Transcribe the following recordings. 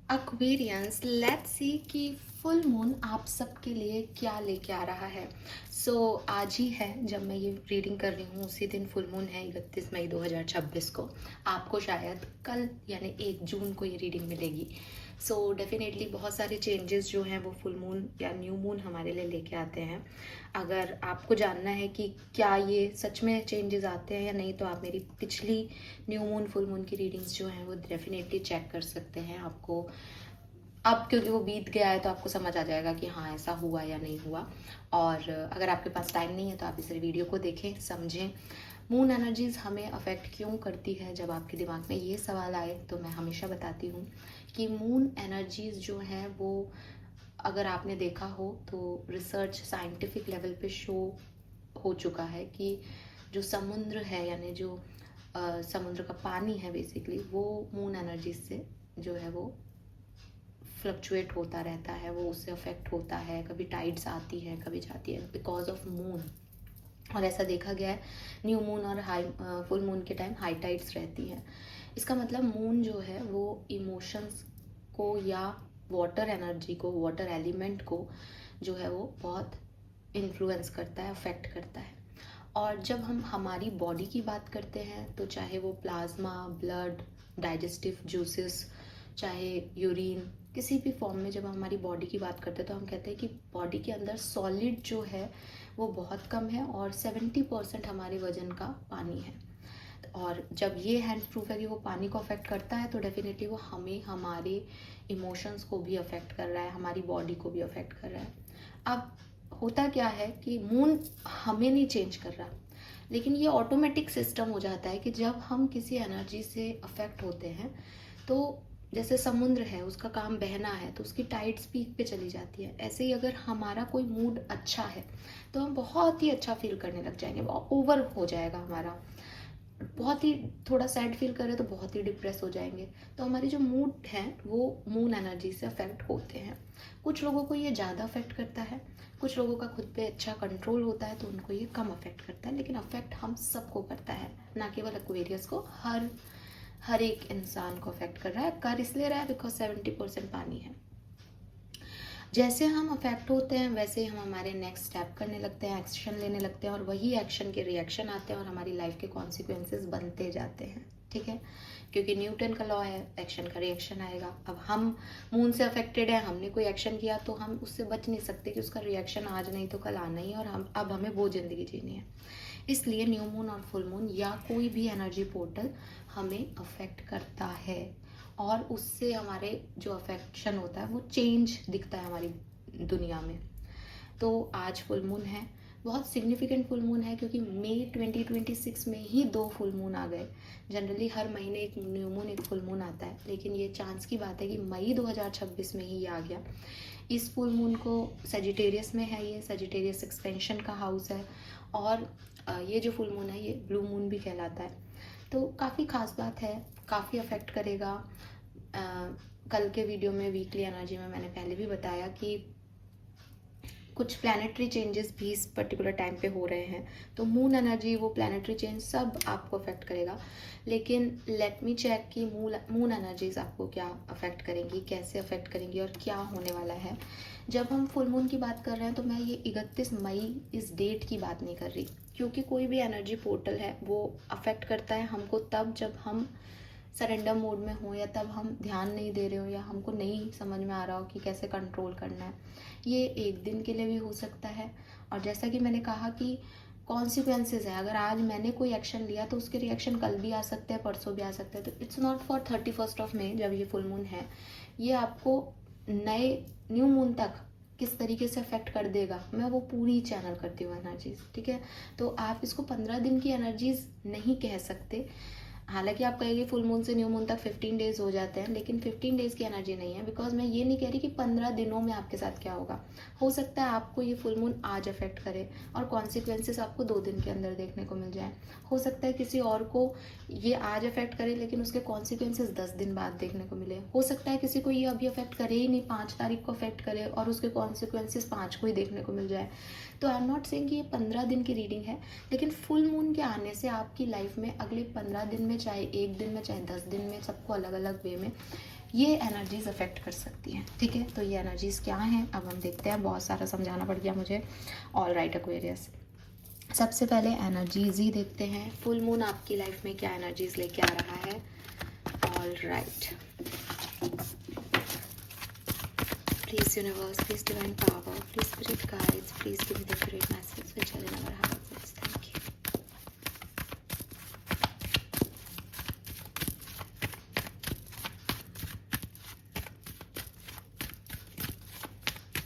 Aquarians, let's see कि full moon आप सबके लिए क्या लेके आ रहा है। आज ही है जब मैं ये रीडिंग कर रही हूँ, उसी दिन फुल मून है 31 मई 2026 को। आपको शायद कल यानी 1 जून को ये रीडिंग मिलेगी। डेफिनेटली बहुत सारे चेंजेस जो हैं वो फुल मून या न्यू मून हमारे लिए लेके आते हैं। अगर आपको जानना है कि क्या ये सच में चेंजेस आते हैं या नहीं, तो आप मेरी पिछली न्यू मून फुल मून की रीडिंग्स जो हैं वो डेफिनेटली चेक कर सकते हैं। आपको अब क्योंकि वो बीत गया है तो आपको समझ आ जाएगा कि हाँ ऐसा हुआ या नहीं हुआ। और अगर आपके पास टाइम नहीं है तो आप इस वीडियो को देखें, समझें मून एनर्जीज हमें अफेक्ट क्यों करती है। जब आपके दिमाग में ये सवाल आए तो मैं हमेशा बताती हूँ कि मून एनर्जीज जो हैं वो, अगर आपने देखा हो तो रिसर्च साइंटिफिक लेवल पे शो हो चुका है कि जो समुद्र है यानी जो समुद्र का पानी है बेसिकली, वो मून एनर्जी से जो है वो फ्लक्चुएट होता रहता है, वो उससे अफेक्ट होता है। कभी टाइड्स आती है कभी जाती है बिकॉज ऑफ मून। और ऐसा देखा गया है न्यू मून और हाई फुल मून के टाइम हाई टाइड्स रहती है। इसका मतलब मून जो है वो इमोशंस को या वाटर एनर्जी को, वाटर एलिमेंट को जो है वो बहुत इन्फ्लुएंस करता है, अफेक्ट करता है। और जब हम हमारी बॉडी की बात करते हैं तो चाहे वो प्लाज्मा, ब्लड, डाइजेस्टिव जूसेस, चाहे यूरिन, किसी भी फॉर्म में जब हम हमारी बॉडी की बात करते हैं तो हम कहते हैं कि बॉडी के अंदर सॉलिड जो है वो बहुत कम है और 70% हमारे वजन का पानी है। और जब ये हैंड प्रूफ है कि वो पानी को अफेक्ट करता है तो डेफिनेटली वो हमें, हमारे इमोशंस को भी अफेक्ट कर रहा है, हमारी बॉडी को भी अफेक्ट कर रहा है। अब होता क्या है कि मून हमें नहीं चेंज कर रहा, लेकिन ये ऑटोमेटिक सिस्टम हो जाता है कि जब हम किसी एनर्जी से अफेक्ट होते हैं तो जैसे समुद्र है, उसका काम बहना है तो उसकी टाइड्स पीक पे चली जाती है। ऐसे ही अगर हमारा कोई मूड अच्छा है तो हम बहुत ही अच्छा फील करने लग जाएंगे, ओवर हो जाएगा हमारा। बहुत ही थोड़ा सैड फील करें तो बहुत ही डिप्रेस हो जाएंगे। तो हमारे जो मूड हैं वो मून एनर्जी से अफेक्ट होते हैं। कुछ लोगों को ये ज़्यादा अफेक्ट करता है, कुछ लोगों का खुद पे अच्छा कंट्रोल होता है तो उनको ये कम अफेक्ट करता है। लेकिन अफेक्ट हम सबको करता है, ना केवल एक्वेरियस को, हर एक इंसान को अफेक्ट कर रहा है। कर इसलिए रहा है बिकॉज 70% पानी है। जैसे हम अफेक्ट होते हैं वैसे ही हम हमारे नेक्स्ट स्टेप करने लगते हैं, एक्शन लेने लगते हैं, और वही एक्शन के रिएक्शन आते हैं और हमारी लाइफ के कॉन्सिक्वेंसेस बनते जाते हैं। ठीक है, क्योंकि न्यूटन का लॉ है, एक्शन का रिएक्शन आएगा। अब हम मून से अफेक्टेड है, हमने कोई एक्शन किया तो हम उससे बच नहीं सकते कि उसका रिएक्शन आज नहीं तो कल आना ही है, और हम अब हमें वो ज़िंदगी जीनी है। इसलिए न्यू मून और फुल मून या कोई भी एनर्जी पोर्टल हमें अफेक्ट करता है, और उससे हमारे जो अफेक्शन होता है वो चेंज दिखता है हमारी दुनिया में। तो आज फुल मून है, बहुत सिग्निफिकेंट फुल मून है क्योंकि मई 2026 में ही 2 फुल मून आ गए। जनरली हर महीने एक न्यू मून एक फुल मून आता है, लेकिन ये चांस की बात है कि मई 2026 में ही ये आ गया। इस फुल मून को सजिटेरियस में है, ये सजिटेरियस एक्सपेंशन का हाउस है, और ये जो फुल मून है ये ब्लू मून भी कहलाता है। तो काफ़ी खास बात है, काफ़ी अफेक्ट करेगा। कल के वीडियो में वीकली एनर्जी में मैंने पहले भी बताया कि कुछ प्लानिटरी चेंजेस भी इस पर्टिकुलर टाइम पे हो रहे हैं। तो मून एनर्जी, वो प्लानिटरी चेंज सब आपको अफेक्ट करेगा। लेकिन लेट मी चेक कि मून एनर्जीज आपको क्या अफेक्ट करेंगी, कैसे अफेक्ट करेंगी और क्या होने वाला है। जब हम फुल मून की बात कर रहे हैं तो मैं ये 31 मई इस डेट की बात नहीं कर रही, क्योंकि कोई भी एनर्जी पोर्टल है वो अफेक्ट करता है हमको तब जब हम सरेंडर मोड में हो, या तब हम ध्यान नहीं दे रहे हो, या हमको नहीं समझ में आ रहा हो कि कैसे कंट्रोल करना है। ये एक दिन के लिए भी हो सकता है, और जैसा कि मैंने कहा कि कॉन्सिक्वेंसेज है। अगर आज मैंने कोई एक्शन लिया तो उसके रिएक्शन कल भी आ सकते हैं, परसों भी आ सकते हैं। तो it's not for 31 of May जब ये फुल मून है, ये आपको नए न्यू मून तक किस तरीके से अफेक्ट कर देगा मैं वो पूरी चैनल करती हूँ एनर्जीज। ठीक है, तो आप इसको 15 दिन की एनर्जीज नहीं कह सकते। हालांकि आप कहेंगे फुल मून से न्यू मून तक 15 डेज हो जाते हैं, लेकिन 15 डेज की एनर्जी नहीं है। बिकॉज मैं ये नहीं कह रही कि 15 दिनों में आपके साथ क्या होगा। हो सकता है आपको ये फुल मून आज अफेक्ट करे और कॉन्सिक्वेंसेस आपको 2 दिन के अंदर देखने को मिल जाए। हो सकता है किसी और को ये आज अफेक्ट करे लेकिन उसके कॉन्सिक्वेंसेस 10 दिन बाद देखने को मिले। हो सकता है किसी को ये अभी अफेक्ट करे ही नहीं, 5 तारीख को अफेक्ट करे और उसके कॉन्सिक्वेंसेस 5 को ही देखने को मिल जाए। तो आई एम नॉट सेइंग कि ये 15 दिन की रीडिंग है, लेकिन फुल मून के आने से आपकी लाइफ में अगले 15 दिन में, चाहे 1 दिन में, चाहे 10 दिन में, सबको अलग अलग वे में ये एनर्जीज अफेक्ट कर सकती हैं, ठीक है। तो ये एनर्जीज क्या हैं अब हम देखते हैं, बहुत सारा समझाना पड़ गया मुझे। ऑल राइट एक्वेरियस, सबसे पहले एनर्जीज ही देखते हैं, फुल मून आपकी लाइफ में क्या एनर्जीज लेके आ रहा है। All right, please universe, please divine power, please spirit guides, please give me the accurate message which I never have access. Thank you.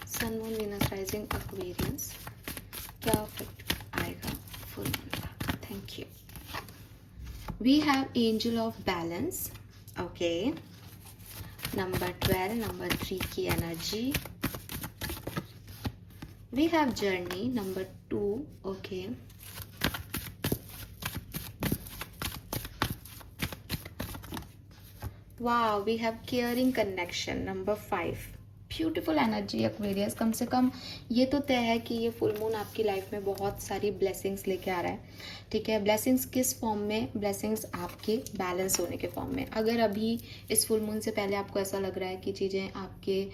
Sun moon Venus rising Aquarius, क्या effect आएगा full moon का। Thank you. We have angel of balance, okay. Number 12, number 3 की energy. We have journey, number 2, okay. वाह, we have caring connection, number 5। Beautiful energy Aquarius. कम से कम ये तो तय है कि ये फुल मून आपकी लाइफ में बहुत सारी ब्लेसिंग्स लेके आ रहा है, ठीक है। ब्लेसिंग्स किस फॉर्म में? ब्लेसिंग्स आपके बैलेंस होने के फॉर्म में। अगर अभी इस फुल मून से पहले आपको ऐसा लग रहा है कि चीज़ें आपके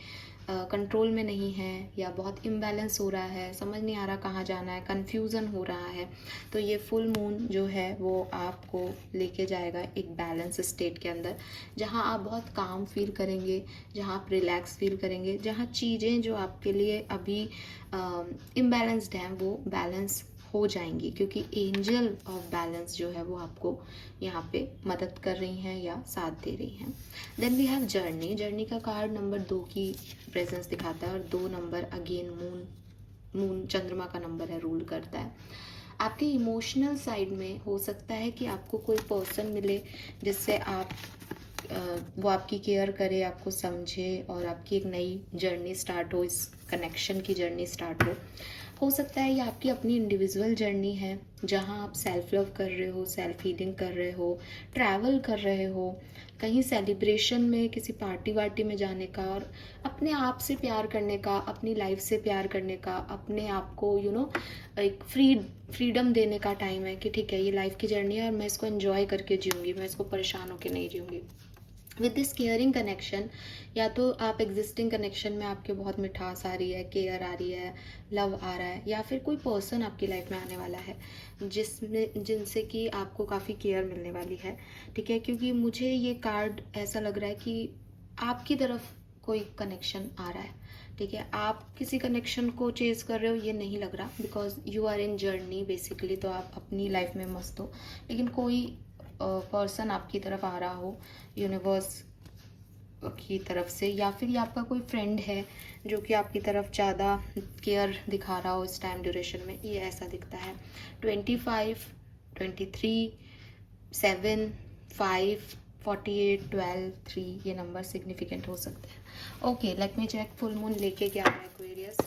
कंट्रोल में नहीं है या बहुत इम्बैलेंस हो रहा है, समझ नहीं आ रहा कहाँ जाना है, कन्फ्यूज़न हो रहा है, तो ये फुल मून जो है वो आपको लेके जाएगा एक बैलेंस स्टेट के अंदर, जहाँ आप बहुत काम फील करेंगे, जहाँ आप रिलैक्स फील करेंगे, जहाँ चीज़ें जो आपके लिए अभी इम्बैलेंस्ड हैं वो बैलेंस हो जाएंगी, क्योंकि एंजल ऑफ बैलेंस जो है वो आपको यहाँ पे मदद कर रही हैं या साथ दे रही हैं। Then we have journey. Journey का कार्ड नंबर 2 की प्रेजेंस दिखाता है, और 2 नंबर अगेन मून चंद्रमा का नंबर है, रूल करता है। आपके इमोशनल साइड में हो सकता है कि आपको कोई पर्सन मिले जिससे आप वो आपकी केयर करे, आपको समझे, और आपकी एक नई जर्नी स्टार्ट हो, इस कनेक्शन की जर्नी स्टार्ट हो सकता है ये आपकी अपनी इंडिविजुअल जर्नी है, जहाँ आप सेल्फ लव कर रहे हो, सेल्फ हीलिंग कर रहे हो, ट्रैवल कर रहे हो, कहीं सेलिब्रेशन में, किसी पार्टी वार्टी में जाने का, और अपने आप से प्यार करने का, अपनी लाइफ से प्यार करने का, अपने आप को एक फ्रीडम देने का टाइम है कि ठीक है ये लाइफ की जर्नी है और मैं इसको एंजॉय करके जीऊँगी, मैं इसको परेशान होकर नहीं जीऊँगी। विद दिस केयरिंग कनेक्शन, या तो आप एग्जिस्टिंग कनेक्शन में आपके बहुत मिठास आ रही है, केयर आ रही है, लव आ रहा है, या फिर कोई पर्सन आपकी लाइफ में आने वाला है जिनसे कि आपको काफ़ी केयर मिलने वाली है, ठीक है। क्योंकि मुझे ये कार्ड ऐसा लग रहा है कि आपकी तरफ कोई कनेक्शन आ रहा है, ठीक है। आप किसी कनेक्शन को चेज कर रहे हो ये नहीं लग रहा, because you are in journey basically, तो आप अपनी लाइफ में मस्त हो, लेकिन कोई पर्सन आपकी तरफ आ रहा हो यूनिवर्स की तरफ से, या फिर ये आपका कोई फ्रेंड है जो कि आपकी तरफ ज़्यादा केयर दिखा रहा हो इस टाइम ड्यूरेशन में, ये ऐसा दिखता है। 25, 23, 7, 5, 48, 12, 3 ये नंबर सिग्निफिकेंट हो सकते हैं। Okay, let me check full moon लेके क्या आ रहा है एक्वेरियस।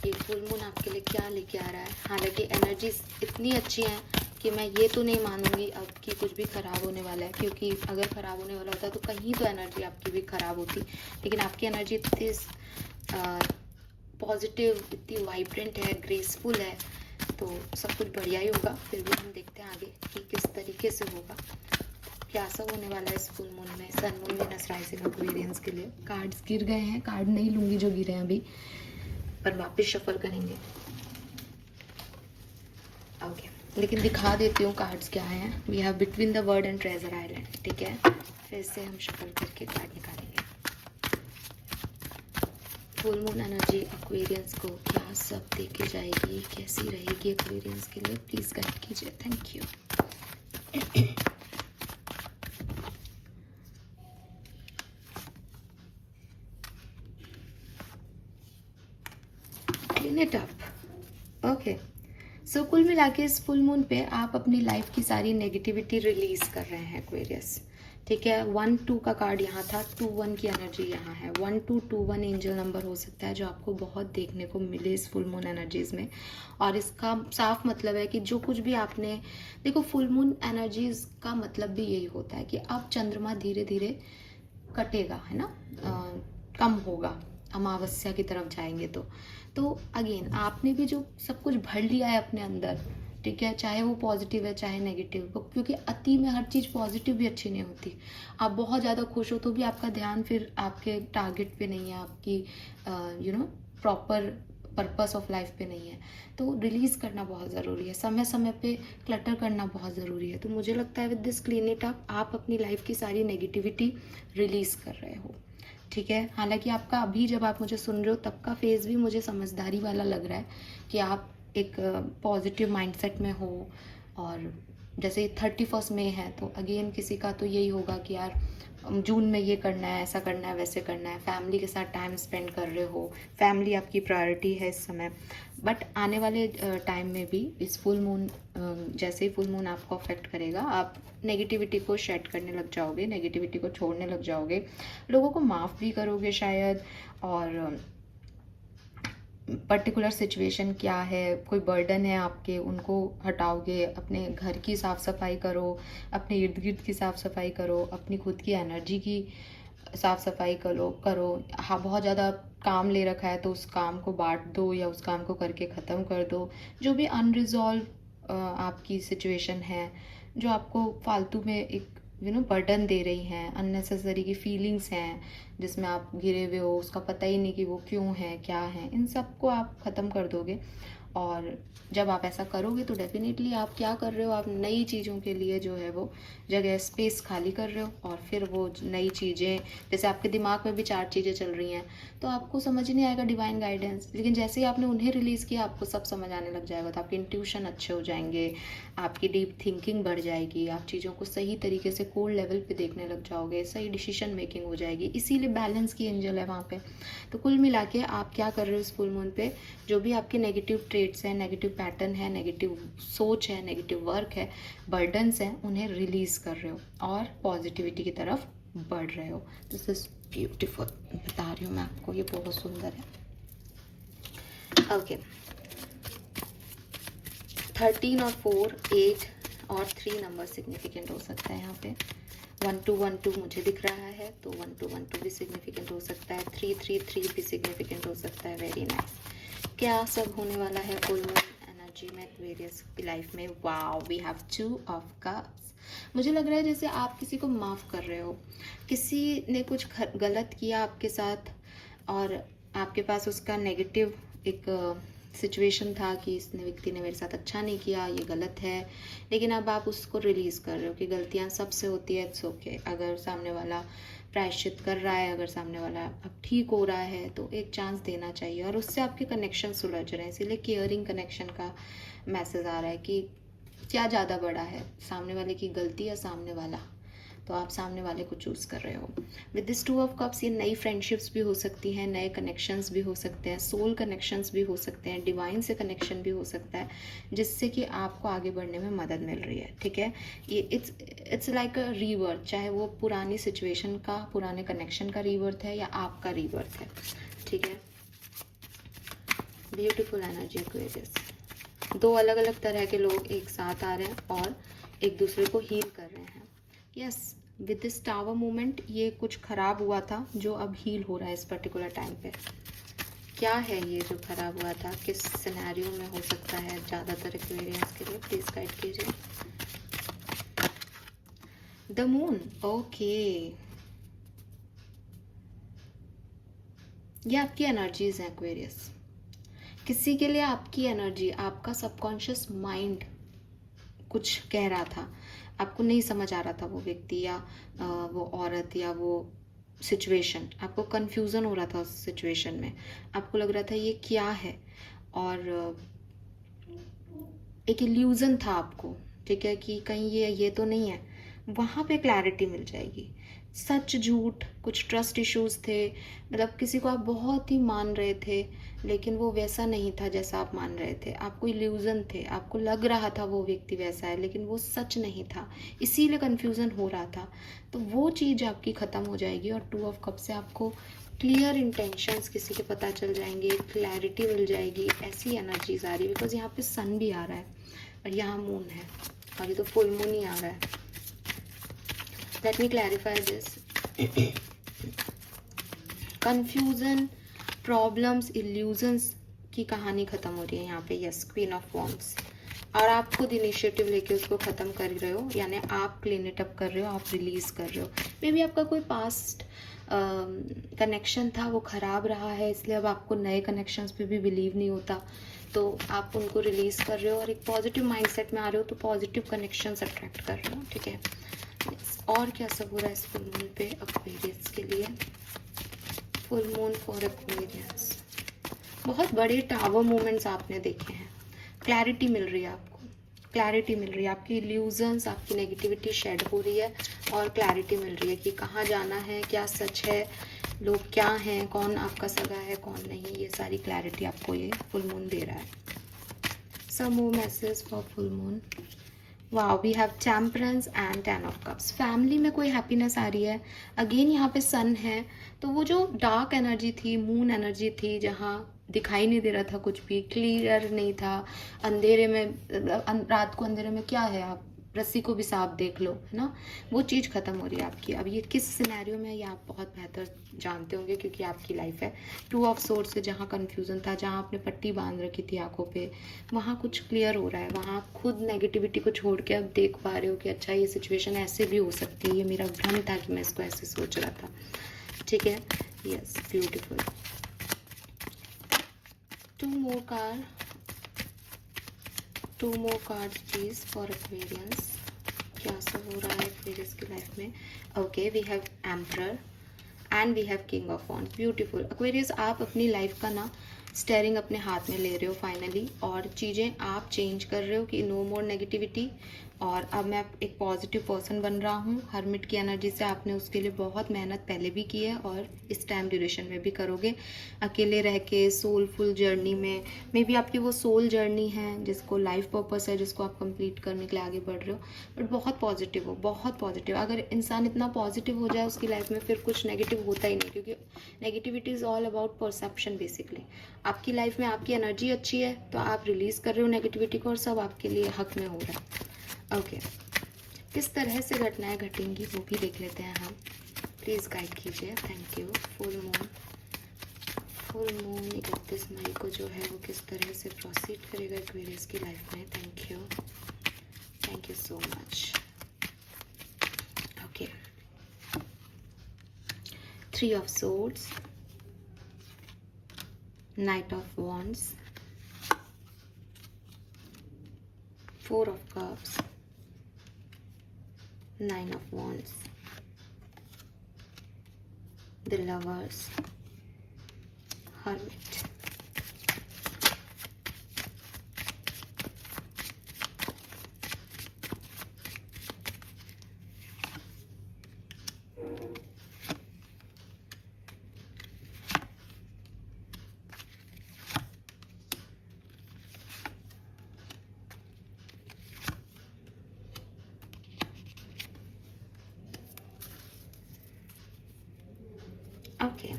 ये फुल मून आपके लिए क्या लेके आ रहा है। हालांकि एनर्जीज इतनी अच्छी हैं कि मैं ये तो नहीं मानूंगी अब कि कुछ भी ख़राब होने वाला है, क्योंकि अगर ख़राब होने वाला होता तो कहीं तो एनर्जी आपकी भी ख़राब होती, लेकिन आपकी एनर्जी इतनी पॉजिटिव, इतनी वाइब्रेंट है, ग्रेसफुल है, तो सब कुछ बढ़िया ही होगा। फिर भी हम देखते हैं आगे कि किस तरीके से होगा, क्या सब होने वाला है इस फुल मून में, sun moon Venus rising Aquarians के लिए। कार्ड्स गिर गए हैं, कार्ड नहीं लूँगी जो गिरे हैं अभी, पर वापस शफल करेंगे। ओके, लेकिन दिखा देती हूँ कार्ड्स क्या हैं। We have between the world and treasure island, ठीक है। फिर से हम शफल करके कार्ड निकालेंगे। फुल मून एनर्जी एक्वेरियंस को क्या सब देके जाएगी, कैसी रहेगी एक्वेरियंस के लिए, प्लीज गाइड कीजिए, thank you. Clean it up. Okay, so कुल मिला के इस फुल मून पे आप अपनी लाइफ की सारी नेगेटिविटी रिलीज कर रहे हैं एक्वेरियस, ठीक है। 1, 2 का कार्ड यहाँ था, 2, 1 की एनर्जी यहाँ है। 1, 2, 2, 1 एंजल नंबर हो सकता है जो आपको बहुत देखने को मिले इस फुल मून एनर्जीज में, और इसका साफ मतलब है कि जो कुछ भी आपने देखो, फुल मून एनर्जीज का मतलब भी यही होता है कि अब चंद्रमा धीरे धीरे कटेगा, है ना, कम होगा, अमावस्या की तरफ जाएंगे तो अगेन आपने भी जो सब कुछ भर लिया है अपने अंदर, ठीक है, चाहे वो पॉजिटिव है चाहे नेगेटिव, क्योंकि अति में हर चीज़ पॉजिटिव भी अच्छी नहीं होती। आप बहुत ज़्यादा खुश हो तो भी आपका ध्यान फिर आपके टारगेट पे नहीं है, आपकी प्रॉपर पर्पस ऑफ लाइफ पे नहीं है। तो रिलीज़ करना बहुत ज़रूरी है, समय समय पे क्लटर करना बहुत ज़रूरी है। तो मुझे लगता है with this clean it up आप अपनी लाइफ की सारी नेगेटिविटी रिलीज़ कर रहे हो, ठीक है। हालांकि आपका अभी जब आप मुझे सुन रहे हो तब का फेज़ भी मुझे समझदारी वाला लग रहा है कि आप एक पॉजिटिव माइंडसेट में हो। और जैसे 31 मई है तो अगेन किसी का तो यही होगा कि यार जून में ये करना है, ऐसा करना है, वैसे करना है, फैमिली के साथ टाइम स्पेंड कर रहे हो, फैमिली आपकी प्रायोरिटी है इस समय। बट आने वाले टाइम में भी इस फुल मून, जैसे ही फुल मून आपको अफेक्ट करेगा, आप नेगेटिविटी को शेड करने लग जाओगे, नेगेटिविटी को छोड़ने लग जाओगे, लोगों को माफ़ भी करोगे शायद। और पर्टिकुलर सिचुएशन क्या है, कोई बर्डन है आपके, उनको हटाओगे, अपने घर की साफ़ सफाई करो, अपने इर्द गिर्द की साफ़ सफाई करो, अपनी खुद की एनर्जी की साफ़ सफाई करो। हाँ, बहुत ज़्यादा काम ले रखा है तो उस काम को बांट दो या उस काम को करके ख़त्म कर दो। जो भी अनरिजॉल्व आपकी सिचुएशन है, जो आपको फालतू में एक बर्डन दे रही हैं, अननेसेसरी की फीलिंग्स हैं जिसमें आप घिरे हुए हो, उसका पता ही नहीं कि वो क्यों है, क्या है, इन सब को आप ख़त्म कर दोगे। और जब आप ऐसा करोगे तो डेफिनेटली आप क्या कर रहे हो, आप नई चीज़ों के लिए जो है वो जगह स्पेस खाली कर रहे हो। और फिर वो नई चीज़ें, जैसे आपके दिमाग में भी 4 चीज़ें चल रही हैं तो आपको समझ नहीं आएगा डिवाइन गाइडेंस, लेकिन जैसे ही आपने उन्हें रिलीज़ किया आपको सब समझ आने लग जाएगा। तो आपके इंट्यूशन अच्छे हो जाएंगे, आपकी डीप थिंकिंग बढ़ जाएगी, आप चीज़ों को सही तरीके से कोर लेवल पे देखने लग जाओगे, सही डिसीजन मेकिंग हो जाएगी। इसीलिए बैलेंस की एंजल है वहाँ पे। तो कुल मिला के आप क्या कर रहे हो इस फुल मून पे, जो भी आपके नेगेटिव ट्रेट्स हैं, नेगेटिव पैटर्न है, नेगेटिव सोच है, नेगेटिव वर्क है, बर्डन्स हैं, उन्हें रिलीज़ कर रहे हो और पॉजिटिविटी की तरफ बढ़ रहे हो। दिस इज ब्यूटीफुल, बता रही हूँ मैं आपको, ये बहुत सुंदर है। ओके, 13 और 4, 8 और 3 नंबर सिग्निफिकेंट हो सकता है यहाँ पे। 1212 मुझे दिख रहा है तो 1212 भी सिग्निफिकेंट हो सकता है, 333 भी सिग्निफिकेंट हो सकता है। Very nice. क्या सब होने वाला है फुल मून एनर्जी में एक्वेरियस की लाइफ में? Wow, we have 2 of cups. मुझे लग रहा है जैसे आप किसी को माफ़ कर रहे हो, किसी ने कुछ गलत किया आपके साथ और आपके पास उसका नेगेटिव एक सिचुएशन था कि इस व्यक्ति ने मेरे साथ अच्छा नहीं किया, ये गलत है, लेकिन अब आप उसको रिलीज़ कर रहे हो कि गलतियाँ सबसे होती है, इट्स ओके। अगर सामने वाला प्रायश्चित कर रहा है, अगर सामने वाला अब ठीक हो रहा है तो एक चांस देना चाहिए। और उससे आपके कनेक्शन सुलझ रहे हैं, इसीलिए केयरिंग कनेक्शन का मैसेज आ रहा है कि क्या ज़्यादा बड़ा है, सामने वाले की गलती या सामने वाला। तो आप सामने वाले को चूज़ कर रहे हो। विद दिस 2 ऑफ कप्स ये नई फ्रेंडशिप्स भी हो सकती हैं, नए कनेक्शंस भी हो सकते हैं, सोल कनेक्शंस भी हो सकते हैं, डिवाइन से कनेक्शन भी हो सकता है, जिससे कि आपको आगे बढ़ने में मदद मिल रही है, ठीक है। ये इट्स लाइक अ रीबर्थ, चाहे वो पुरानी सिचुएशन का, पुराने कनेक्शन का रीबर्थ है या आपका रीबर्थ है, ठीक है। Beautiful energy Aquarius. 2 अलग अलग तरह के लोग एक साथ आ रहे हैं और एक दूसरे को हील कर रहे हैं। Yes, with this tower movement ये कुछ खराब हुआ था जो अब हील हो रहा है इस पर्टिकुलर टाइम पे। क्या है ये जो खराब हुआ था, किस सिनेरियो में हो सकता है ज़्यादातर एक्वेरियंस के लिए? प्लीज गाइड कीजिए। द मून, ओके, ये आपकी एनर्जीज है एक्वेरियस। किसी के लिए आपकी एनर्जी, आपका सबकॉन्शियस माइंड कुछ कह रहा था, आपको नहीं समझ आ रहा था वो व्यक्ति या वो औरत या वो सिचुएशन, आपको कन्फ्यूज़न हो रहा था उस सिचुएशन में, आपको लग रहा था ये क्या है, और एक इल्यूज़न था आपको, ठीक है, कि कहीं ये तो नहीं है। वहाँ पे क्लैरिटी मिल जाएगी। सच झूठ, कुछ ट्रस्ट इश्यूज थे, मतलब किसी को आप बहुत ही मान रहे थे लेकिन वो वैसा नहीं था जैसा आप मान रहे थे, आपको इल्यूज़न थे, आपको लग रहा था वो व्यक्ति वैसा है लेकिन वो सच नहीं था, इसीलिए कन्फ्यूज़न हो रहा था। तो वो चीज़ आपकी ख़त्म हो जाएगी और 2 ऑफ कप से आपको क्लियर इंटेंशंस किसी के पता चल जाएंगे, क्लैरिटी मिल जाएगी। ऐसी एनर्जीज आ रही है बिकॉज यहाँ पे सन भी आ रहा है और यहाँ मून है और ये तो फुल मून ही आ रहा है। Let me clarify this. Confusion, problems, illusions की कहानी खत्म हो रही है यहाँ पे। Yes, queen of wands. और आप खुद इनिशिएटिव लेके उसको ख़त्म कर रहे हो, यानी आप क्लीन इट अप कर रहे हो, आप रिलीज़ कर रहे हो। मे बी आपका कोई पास्ट कनेक्शन था, वो ख़राब रहा है, इसलिए अब आपको नए कनेक्शंस पे भी बिलीव नहीं होता, तो आप उनको रिलीज़ कर रहे हो और एक पॉजिटिव माइंडसेट में आ रहे हो, तो पॉजिटिव कनेक्शंस अट्रैक्ट कर रहे हो। ठीक है, और क्या सब हो रहा है इस फुल मून पे एक्वेरियस के लिए? फुल मून फॉर एक्वेरियस, बहुत बड़े टावर मोमेंट्स आपने देखे हैं, क्लैरिटी मिल रही है आपको, क्लैरिटी मिल रही है, आपकी इल्यूजन्स, आपकी नेगेटिविटी शेड हो रही है और क्लैरिटी मिल रही है कि कहाँ जाना है, क्या सच है, लोग क्या हैं, कौन आपका सगा है, कौन नहीं, ये सारी क्लैरिटी आपको ये फुल मून दे रहा है। Some more message for full moon. Wow, we have temperance and 10 of cups. Family में कोई हैप्पीनेस आ रही है। अगेन यहाँ पे सन है, तो वो जो डार्क एनर्जी थी, मून एनर्जी थी, जहाँ दिखाई नहीं दे रहा था, कुछ भी क्लियर नहीं था, अंधेरे में, रात को अंधेरे में क्या है, आप रस्सी को भी साफ देख लो, है ना, वो चीज़ ख़त्म हो रही है आपकी। अब ये किस सिनेरियो में, ये आप बहुत बेहतर जानते होंगे क्योंकि आपकी लाइफ है। 2 ऑफ सोर्ड्स से जहाँ कन्फ्यूज़न था, जहाँ आपने पट्टी बांध रखी थी आंखों पे, वहाँ कुछ क्लियर हो रहा है, वहाँ आप खुद नेगेटिविटी को छोड़ के अब देख पा रहे हो कि अच्छा ये सिचुएशन ऐसे भी हो सकती है, ये मेरा भ्रम था कि मैं इसको ऐसे सोच रहा था। ठीक है, yes, beautiful. 2 more cards please for Aquarians. क्या सब हो रहा है एक्वेरियस की लाइफ में? Okay, we have emperor and we have king of wands. Beautiful Aquarius, आप अपनी लाइफ का ना स्टेयरिंग अपने हाथ में ले रहे हो फाइनली, और चीज़ें आप चेंज कर रहे हो कि नो मोर नेगेटिविटी, और अब मैं एक पॉजिटिव पर्सन बन रहा हूँ। हर्मिट की एनर्जी से आपने उसके लिए बहुत मेहनत पहले भी की है और इस टाइम ड्यूरेशन में भी करोगे। अकेले रह के सोलफुल जर्नी में, मे बी आपकी वो सोल जर्नी है जिसको लाइफ पर्पस है, जिसको आप कंप्लीट करने के लिए आगे बढ़ रहे हो, बट बहुत पॉजिटिव हो, बहुत पॉजिटिव। अगर इंसान इतना पॉजिटिव हो जाए उसकी लाइफ में, फिर कुछ नेगेटिव होता ही नहीं, क्योंकि negativity is all about perception basically. आपकी लाइफ में आपकी एनर्जी अच्छी है तो आप रिलीज़ कर रहे हो नेगेटिविटी को, और सब आपके लिए हक में हो रहा है। ओके, किस तरह से घटनाएं घटेंगी वो भी देख लेते हैं हम। प्लीज़ गाइड कीजिए, थैंक यू। फुल मून 31 मई को जो है वो किस तरह से प्रोसीड करेगा एक्वेरियस की लाइफ में? Thank you so much. Okay, 3 of swords, night of wands, 4 of cups, 9 of wands, the lovers, hermit. Okay.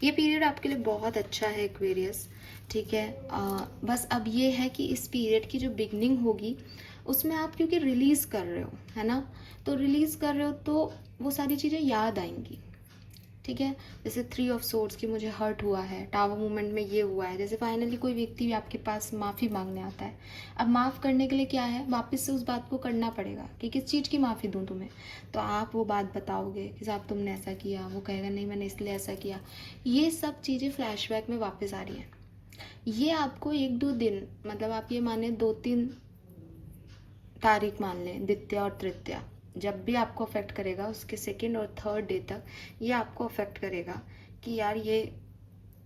ये पीरियड आपके लिए बहुत अच्छा है एक्वेरियस, ठीक है। बस अब ये है कि इस पीरियड की जो बिगनिंग होगी उसमें आप क्योंकि रिलीज़ कर रहे हो, है ना, तो रिलीज़ कर रहे हो तो वो सारी चीज़ें याद आएंगी, ठीक है। जैसे 3 ऑफ सोर्ड्स की मुझे हर्ट हुआ है, टावर मूवमेंट में ये हुआ है, जैसे फाइनली कोई व्यक्ति भी आपके पास माफ़ी मांगने आता है। अब माफ़ करने के लिए क्या है, वापस से उस बात को करना पड़ेगा कि किस चीज़ की माफ़ी दूँ तुम्हें, तो आप वो बात बताओगे कि साहब तुमने ऐसा किया, वो कहेगा नहीं मैंने इसलिए ऐसा किया। ये सब चीज़ें फ्लैशबैक में वापस आ रही हैं। ये आपको 1-2 दिन, मतलब आप ये माने 2-3 तारीख मान लें, द्वितीया और तृतीया, जब भी आपको अफेक्ट करेगा उसके 2nd और 3rd डे तक ये आपको अफेक्ट करेगा कि यार ये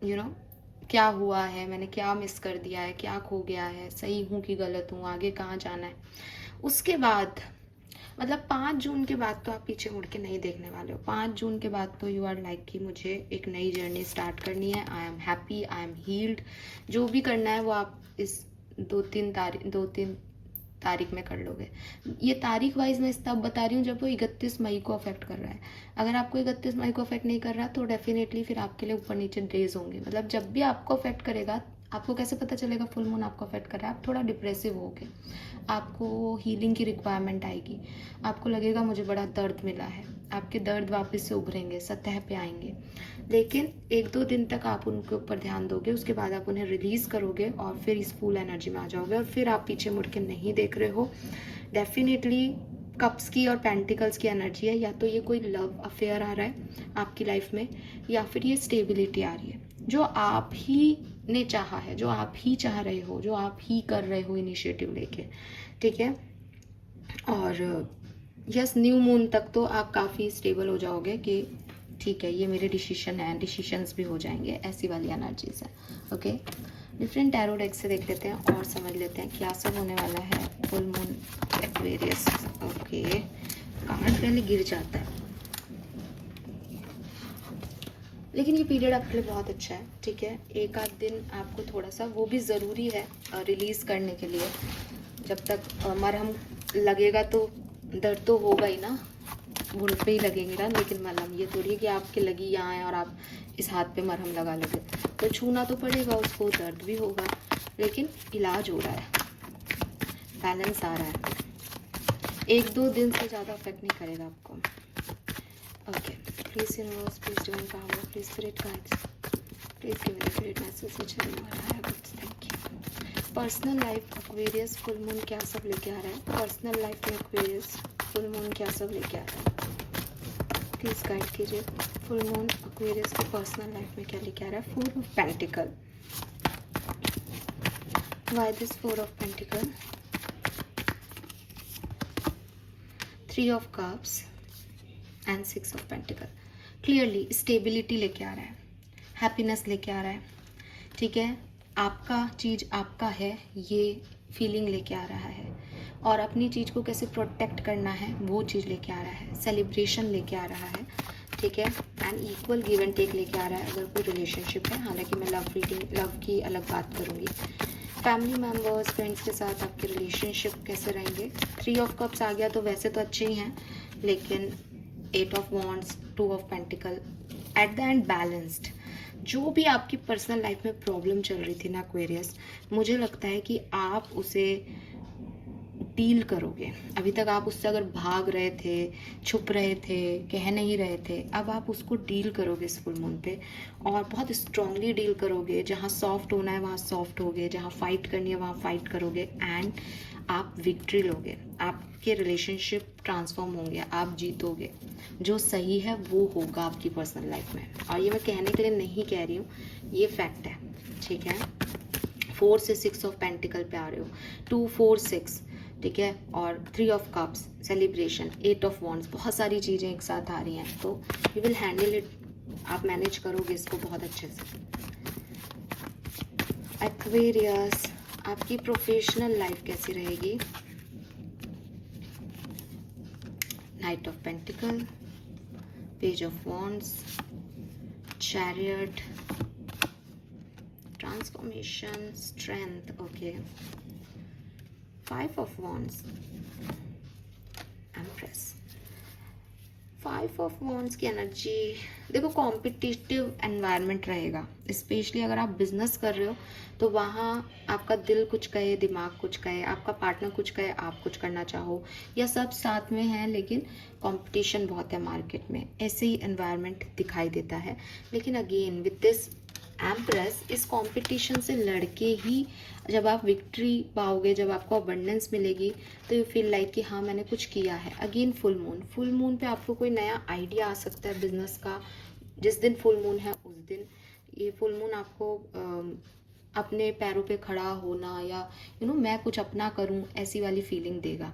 क्या हुआ है, मैंने क्या मिस कर दिया है, क्या खो गया है, सही हूँ कि गलत हूँ, आगे कहाँ जाना है। उसके बाद मतलब 5 जून के बाद तो आप पीछे मुड़ के नहीं देखने वाले हो। 5 जून के बाद तो यू आर लाइक कि मुझे एक नई जर्नी स्टार्ट करनी है, I am happy, I am heeled. जो भी करना है वो आप इस 2-3 तारीख में कर लोगे। ये तारीख वाइज मैं तब बता रही हूँ जब वो 31 मई को अफेक्ट कर रहा है। अगर आपको 31 मई को अफेक्ट नहीं कर रहा तो डेफिनेटली फिर आपके लिए ऊपर नीचे डेज होंगे। मतलब जब भी आपको अफेक्ट करेगा आपको कैसे पता चलेगा फुल मून आपको अफेक्ट कर रहा है? आप थोड़ा डिप्रेसिव होगे, आपको हीलिंग की रिक्वायरमेंट आएगी, आपको लगेगा मुझे बड़ा दर्द मिला है, आपके दर्द वापस से उभरेंगे, सतह पे आएंगे। लेकिन 1-2 दिन तक आप उनके ऊपर ध्यान दोगे, उसके बाद आप उन्हें रिलीज़ करोगे और फिर इस फुल एनर्जी में आ जाओगे और फिर आप पीछे मुड़ के नहीं देख रहे हो। डेफिनेटली कप्स की और पेंटिकल्स की एनर्जी है, या तो ये कोई लव अफेयर आ रहा है आपकी लाइफ में, या फिर ये स्टेबिलिटी आ रही है जो आप ही ने चाहा है, जो आप ही चाह रहे हो, जो आप ही कर रहे हो इनिशिएटिव लेके, ठीक है। और यस, न्यू मून तक तो आप काफ़ी स्टेबल हो जाओगे कि ठीक है ये मेरे डिसीजन हैं, डिसीजंस भी हो जाएंगे, ऐसी वाली एनर्जीज है। ओके, डिफरेंट टैरो डेक से देख लेते हैं और समझ लेते हैं क्या सब होने वाला है full moon Aquarius. Okay, card पहले गिर जाता है, लेकिन ये पीरियड आपके लिए बहुत अच्छा है, ठीक है। एक आध दिन आपको थोड़ा सा, वो भी ज़रूरी है रिलीज़ करने के लिए। जब तक मरहम लगेगा तो दर्द तो होगा ही ना, घुटने पे ही लगेंगे ना, लेकिन मरहम ये थोड़ी है कि आपके लगी यहाँ है और आप इस हाथ पे मरहम लगा लोगे, तो छूना तो पड़ेगा उसको, दर्द भी होगा, लेकिन इलाज हो रहा है, बैलेंस आ रहा है। 1-2 दिन से ज़्यादा अफेक्ट नहीं करेगा आपको। Okay, please universe, please divine power, please spirit guides, please give me the spirit message which I have. Thank you. Personal life Aquarius full moon क्या सब लेके आ रहा है? पर्सनल लाइफ में एक्वेरियस फुल मून क्या सब लेके आ रहा है? प्लीज गाइड कीजिए, फुल मून एक्वेरियस की पर्सनल लाइफ में क्या लेके आ रहा है? 4 of pentacle. Why this 4 of pentacle? 3 of cups and 6 of pentacle. Clearly stability लेके आ रहा है, हैप्पीनेस लेके आ रहा है, ठीक है। आपका चीज़ आपका है, ये फीलिंग लेके आ रहा है, और अपनी चीज़ को कैसे प्रोटेक्ट करना है वो चीज़ लेके आ रहा है, सेलिब्रेशन लेके आ रहा है, ठीक है। And equal give and take लेके आ रहा है अगर कोई रिलेशनशिप है। हालांकि मैं लव की अलग बात करूँगी। फैमिली मेम्बर्स, फ्रेंड्स के साथ आपके रिलेशनशिप कैसे रहेंगे? 3 ऑफ कप्स आ गया तो वैसे तो अच्छे ही हैं, लेकिन 8 of wands, 2 of pentacle, at the end balanced. जो भी आपकी पर्सनल लाइफ में प्रॉब्लम चल रही थी ना एक्वेरियस, मुझे लगता है कि आप उसे डील करोगे। अभी तक आप उससे अगर भाग रहे थे, छुप रहे थे, कह नहीं रहे थे, अब आप उसको डील करोगे इस फुल मून पे, और बहुत स्ट्रांगली डील करोगे। जहाँ सॉफ्ट होना है वहाँ सॉफ्ट होगे, जहाँ फाइट करनी है वहाँ फाइट करोगे, एंड आप विक्ट्री लोगे। आपके रिलेशनशिप ट्रांसफॉर्म होंगे, आप जीतोगे। जो सही है वो होगा आपकी पर्सनल लाइफ में, और ये मैं कहने के लिए नहीं कह रही हूँ, ये फैक्ट है, ठीक है। 4 से 6 ऑफ पेंटिकल पे आ रहे हो, 2, 4, 6, ठीक है। और 3 of cups, celebration, 8 of wands, बहुत सारी चीज़ें एक साथ आ रही हैं, तो यू विल हैंडल इट। आप मैनेज करोगे इसको बहुत अच्छे से। एक्वेरियस, आपकी प्रोफेशनल लाइफ कैसी रहेगी? Night of pentacle, page of wands, chariot, transformation, strength, okay, 5 of wands, empress. 5 of wands की एनर्जी, देखो कॉम्पिटिटिव एनवायरनमेंट रहेगा, स्पेशली अगर आप बिजनेस कर रहे हो तो वहाँ आपका दिल कुछ कहे, दिमाग कुछ कहे, आपका पार्टनर कुछ कहे, आप कुछ करना चाहो, या सब साथ में हैं, लेकिन कंपटीशन बहुत है मार्केट में, ऐसे ही एनवायरनमेंट दिखाई देता है। लेकिन अगेन विद दिस एम्प्रेस, इस कंपटीशन से लड़के ही जब आप विक्ट्री पाओगे, जब आपको अबंडेंस मिलेगी, तो यू फील लाइक कि हाँ मैंने कुछ किया है। अगेन फुल मून पे आपको कोई नया आइडिया आ सकता है बिजनेस का। जिस दिन फुल मून है उस दिन ये फुल मून आपको अपने पैरों पे खड़ा होना, या मैं कुछ अपना करूं, ऐसी वाली फीलिंग देगा।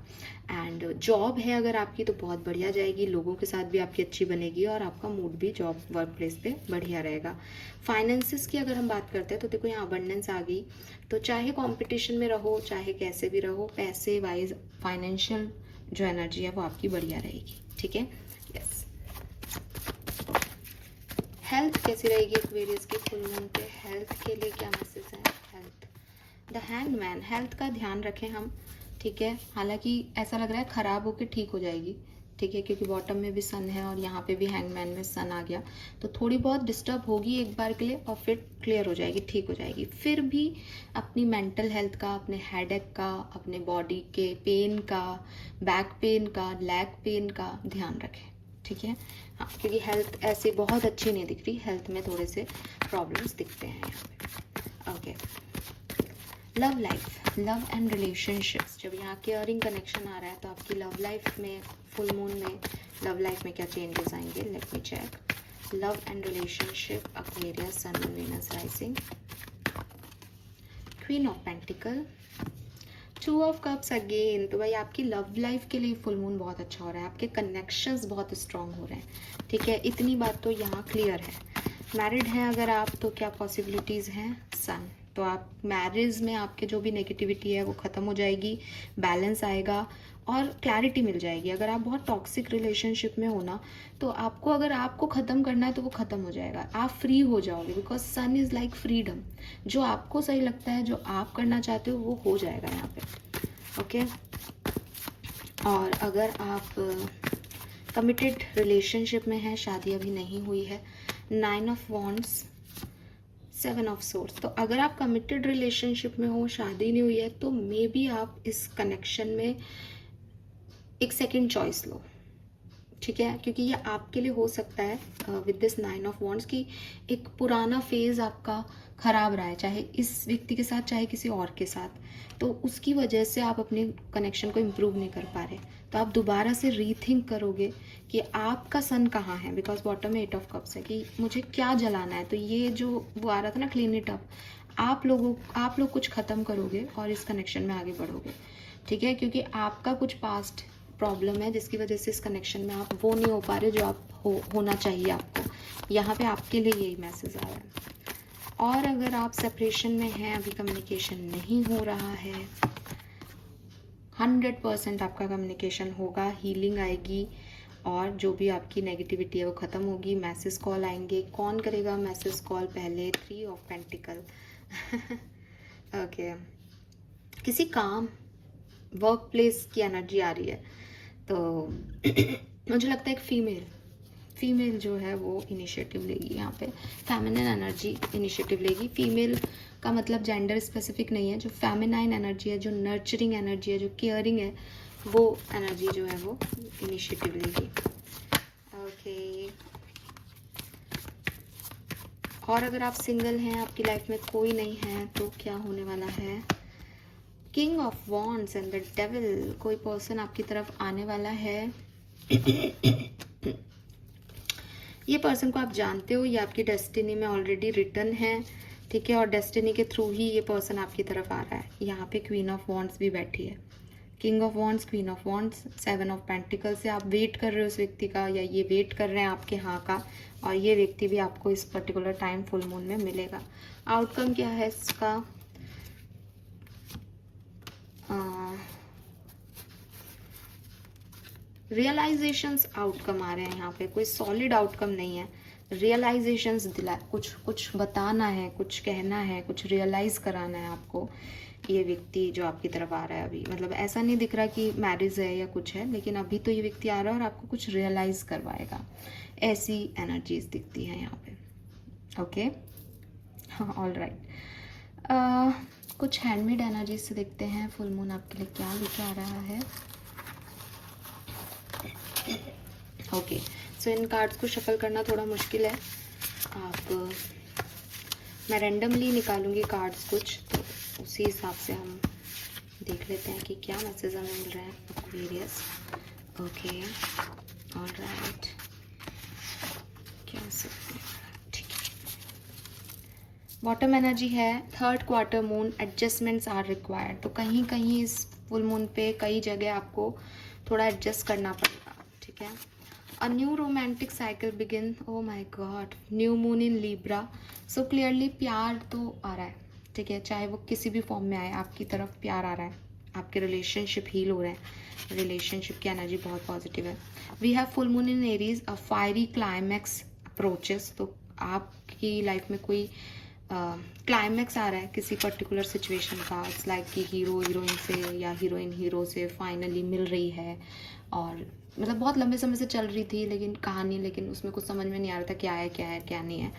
एंड जॉब है अगर आपकी तो बहुत बढ़िया जाएगी, लोगों के साथ भी आपकी अच्छी बनेगी, और आपका मूड भी जॉब वर्क प्लेस पे बढ़िया रहेगा। फाइनेंसिस की अगर हम बात करते हैं तो देखो यहाँ अबंडेंस आ गई, तो चाहे कंपटीशन में रहो, चाहे कैसे भी रहो, पैसे वाइज फाइनेंशियल जो एनर्जी है वो आपकी बढ़िया रहेगी, ठीक है। यस, हेल्थ कैसी रहेगी एक्वेरियस की फुल मून पे? हेल्थ के लिए क्या मैसेज है? Health, the hanged man. Health का ध्यान रखें हम, ठीक है। हालांकि ऐसा लग रहा है खराब होकर ठीक हो जाएगी, ठीक है, क्योंकि बॉटम में भी सन है और यहाँ पे भी हैंगमैन में सन आ गया, तो थोड़ी बहुत डिस्टर्ब होगी एक बार के लिए और फिर क्लियर हो जाएगी, ठीक हो जाएगी। फिर भी अपनी मेंटल हेल्थ का, अपने हेडेक का, अपने बॉडी के पेन का, बैक पेन का, लेग पेन का ध्यान रखें, ठीक है। हाँ, क्योंकि हेल्थ ऐसे बहुत अच्छी नहीं दिख रही, हेल्थ में थोड़े से प्रॉब्लम्स दिखते हैं यहाँ पे। Okay, love life, love and relationships, जब यहाँ केयरिंग कनेक्शन आ रहा है तो आपकी लव लाइफ में, फुल मून में लव लाइफ में क्या चेंजेस आएंगे, let me check. Love and relationship, Aquarius, sun, moon, Venus rising, queen of pentacle, 2 of cups again. तो भाई आपकी लव लाइफ के लिए फुल मून बहुत अच्छा हो रहा है, आपके कनेक्शंस बहुत स्ट्रांग हो रहे हैं, ठीक है। इतनी बात तो यहाँ क्लियर है। मैरिड हैं अगर आप तो क्या पॉसिबिलिटीज़ हैं, सन, तो आप मैरिज में आपके जो भी नेगेटिविटी है वो ख़त्म हो जाएगी, बैलेंस आएगा और क्लैरिटी मिल जाएगी। अगर आप बहुत टॉक्सिक रिलेशनशिप में हो ना, तो आपको, अगर आपको ख़त्म करना है तो वो ख़त्म हो जाएगा, आप फ्री हो जाओगे, because sun is like freedom. जो आपको सही लगता है, जो आप करना चाहते हो, वो हो जाएगा यहाँ पे, ओके। और अगर आप कमिटेड रिलेशनशिप में हैं, शादी अभी नहीं हुई है, 9 ऑफ वॉन्ड्स, 7 ऑफ सोर्स, तो अगर आप कमिटेड रिलेशनशिप में हो, शादी नहीं हुई है, तो मे बी आप इस कनेक्शन में एक सेकंड चॉइस लो, ठीक है, क्योंकि ये आपके लिए हो सकता है विद दिस 9 ऑफ वॉन्ड्स की एक पुराना फेज आपका खराब रहा है, चाहे इस व्यक्ति के साथ चाहे किसी और के साथ, तो उसकी वजह से आप अपने कनेक्शन को इम्प्रूव नहीं कर पा रहे। तो आप दोबारा से रीथिंक करोगे कि आपका सन कहाँ है, बिकॉज बॉटम में 8 ऑफ कप्स है कि मुझे क्या जलाना है। तो ये जो वो आ रहा था ना, क्लीन इट अप, आप लोग कुछ ख़त्म करोगे और इस कनेक्शन में आगे बढ़ोगे, ठीक है, क्योंकि आपका कुछ पास्ट प्रॉब्लम है जिसकी वजह से इस कनेक्शन में आप वो नहीं हो पा रहे जो आप होना चाहिए आपको। यहाँ पे आपके लिए यही मैसेज आ रहा है। और अगर आप सेपरेशन में हैं, अभी कम्युनिकेशन नहीं हो रहा है, 100% आपका कम्युनिकेशन होगा, हीलिंग आएगी और जो भी आपकी नेगेटिविटी है वो ख़त्म होगी। मैसेज कॉल आएंगे, कौन करेगा मैसेज कॉल पहले, 3 ऑफ पेंटिकल ओके, किसी काम, वर्क प्लेस की एनर्जी आ रही है, तो मुझे लगता है एक फीमेल जो है वो इनिशिएटिव लेगी, यहाँ पे फेमिनिन एनर्जी इनिशिएटिव लेगी। फीमेल का मतलब जेंडर स्पेसिफिक नहीं है, जो फेमिनाइन एनर्जी है, जो नर्चरिंग एनर्जी है, जो केयरिंग है, वो एनर्जी जो है वो इनिशिएटिव लेगी, ओके। और अगर आप सिंगल हैं, आपकी लाइफ में कोई नहीं है, तो क्या होने वाला है, king of wands and the devil, कोई पर्सन आपकी तरफ आने वाला है ये पर्सन को आप जानते हो, ये आपकी डेस्टिनी में ऑलरेडी रिटन है, ठीक है, और डेस्टिनी के थ्रू ही ये पर्सन आपकी तरफ आ रहा है। यहाँ पे क्वीन ऑफ वॉन्ड्स भी बैठी है, king of wands, queen of wands, 7 of pentacle से आप वेट कर रहे हो उस व्यक्ति का, या ये वेट कर रहे हैं आपके हाँ का, और ये व्यक्ति भी आपको इस पर्टिकुलर टाइम फुल मून में मिलेगा। आउटकम क्या है इसका, रियलाइजेशंस आउटकम आ रहे हैं यहाँ पे, कोई सॉलिड आउटकम नहीं है, रियलाइजेशंस दिला, कुछ बताना है, कुछ कहना है, कुछ रियलाइज कराना है आपको। ये व्यक्ति जो आपकी तरफ आ रहा है अभी, मतलब ऐसा नहीं दिख रहा कि मैरिज है या कुछ है, लेकिन अभी तो ये व्यक्ति आ रहा है और आपको कुछ रियलाइज करवाएगा, ऐसी एनर्जीज दिखती हैं यहाँ पे, ओके। हाँ, ऑल राइट, कुछ हैंडमेड एनर्जीज से देखते हैं फुल मून आपके लिए क्या लेके आ रहा है, ओके। सो इन कार्ड्स को शफल करना थोड़ा मुश्किल है, मैं रैंडमली निकालूंगी कार्ड्स कुछ, तो उसी हिसाब से हम देख लेते हैं कि क्या मैसेज हमें मिल रहा है। एक्वेरियस, ओके, ऑलराइट, क्या सकते हैं, ठीक है। बॉटम एनर्जी है, 3rd quarter moon, adjustments are required, तो कहीं कहीं इस फुल मून पे कई जगह आपको थोड़ा एडजस्ट करना पड़ेगा, ठीक है। A new romantic cycle begin, oh my god, new moon in Libra, so clearly प्यार तो आ रहा है, ठीक है, चाहे वो किसी भी फॉर्म में आए, आपकी तरफ प्यार आ रहा है, आपके रिलेशनशिप हील हो रहे हैं, रिलेशनशिप की एनर्जी बहुत पॉजिटिव है। We have full moon in Aries, a fiery climax approaches, तो आपकी लाइफ में कोई क्लाइमैक्स आ रहा है किसी पर्टिकुलर सिचुएशन का, इट्स लाइक कि हीरो हीरोइन से या हीरोइन हीरो से फाइनली मिल रही है और मतलब बहुत लंबे समय से चल रही थी लेकिन कहानी, लेकिन उसमें कुछ समझ में नहीं आ रहा था क्या है क्या है क्या नहीं है।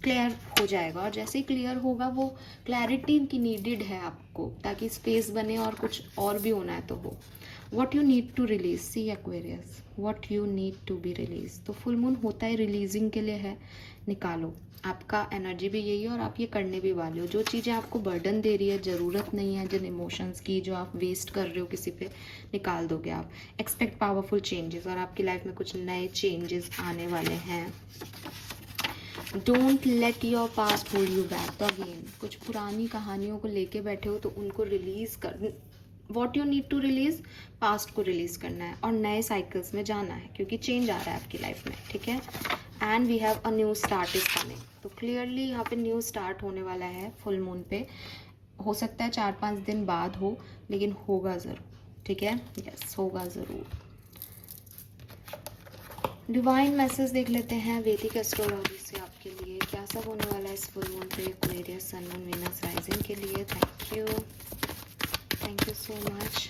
क्लियर हो जाएगा, और जैसे ही क्लियर होगा, वो क्लैरिटी की नीडेड है आपको ताकि स्पेस बने और कुछ और भी होना है तो हो। What you need to release, see Aquarius, what you need to be release. तो फुल मून होता है रिलीजिंग के लिए है, निकालो। आपका एनर्जी भी यही है और आप ये करने भी वाले हो। जो चीज़ें आपको बर्डन दे रही है, ज़रूरत नहीं है, जिन इमोशंस की जो आप वेस्ट कर रहे हो किसी पे, निकाल दोगे आप। एक्सपेक्ट पावरफुल चेंजेस, और आपकी लाइफ में कुछ नए चेंजेस आने वाले हैं। Don't let your past hold you back. तो अगेन कुछ पुरानी कहानियों को लेके बैठे हो तो उनको रिलीज कर, what you need to release, past को रिलीज करना है और नए साइकिल्स में जाना है, क्योंकि चेंज आ रहा है आपकी लाइफ में, ठीक है। And we have a new start is coming. तो क्लियरली यहाँ पे न्यू स्टार्ट होने वाला है फुल मून पे। हो सकता है 4-5 दिन बाद हो, लेकिन होगा ज़रूर, ठीक है। यस, होगा ज़रूर। डिवाइन मैसेज देख लेते हैं वैदिक एस्ट्रोलॉजी से आपके लिए क्या सब होने वाला है इस फुल मून पे, Aquarius sun moon Venus rising के लिए। Thank you so much.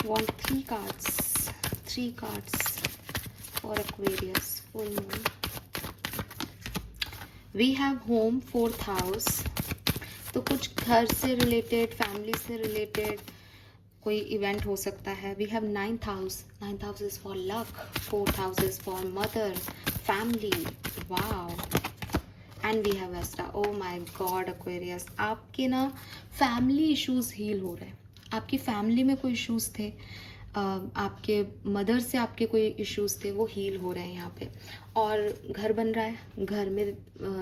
Want 3 cards for Aquarius full moon. We have home, 4th house. तो कुछ घर से रिलेटेड, फैमिली से रिलेटेड कोई इवेंट हो सकता है। We have 9th house. 9th house is for luck. 4th house is for mother, family. Wow. And we have Vesta. Oh my God, Aquarius. आपके ना फैमिली इश्यूज हील हो रहे हैं। आपकी फैमिली में कोई इश्यूज थे, आपके मदर से आपके कोई इश्यूज थे, वो हील हो रहे हैं यहाँ पे। और घर बन रहा है, घर में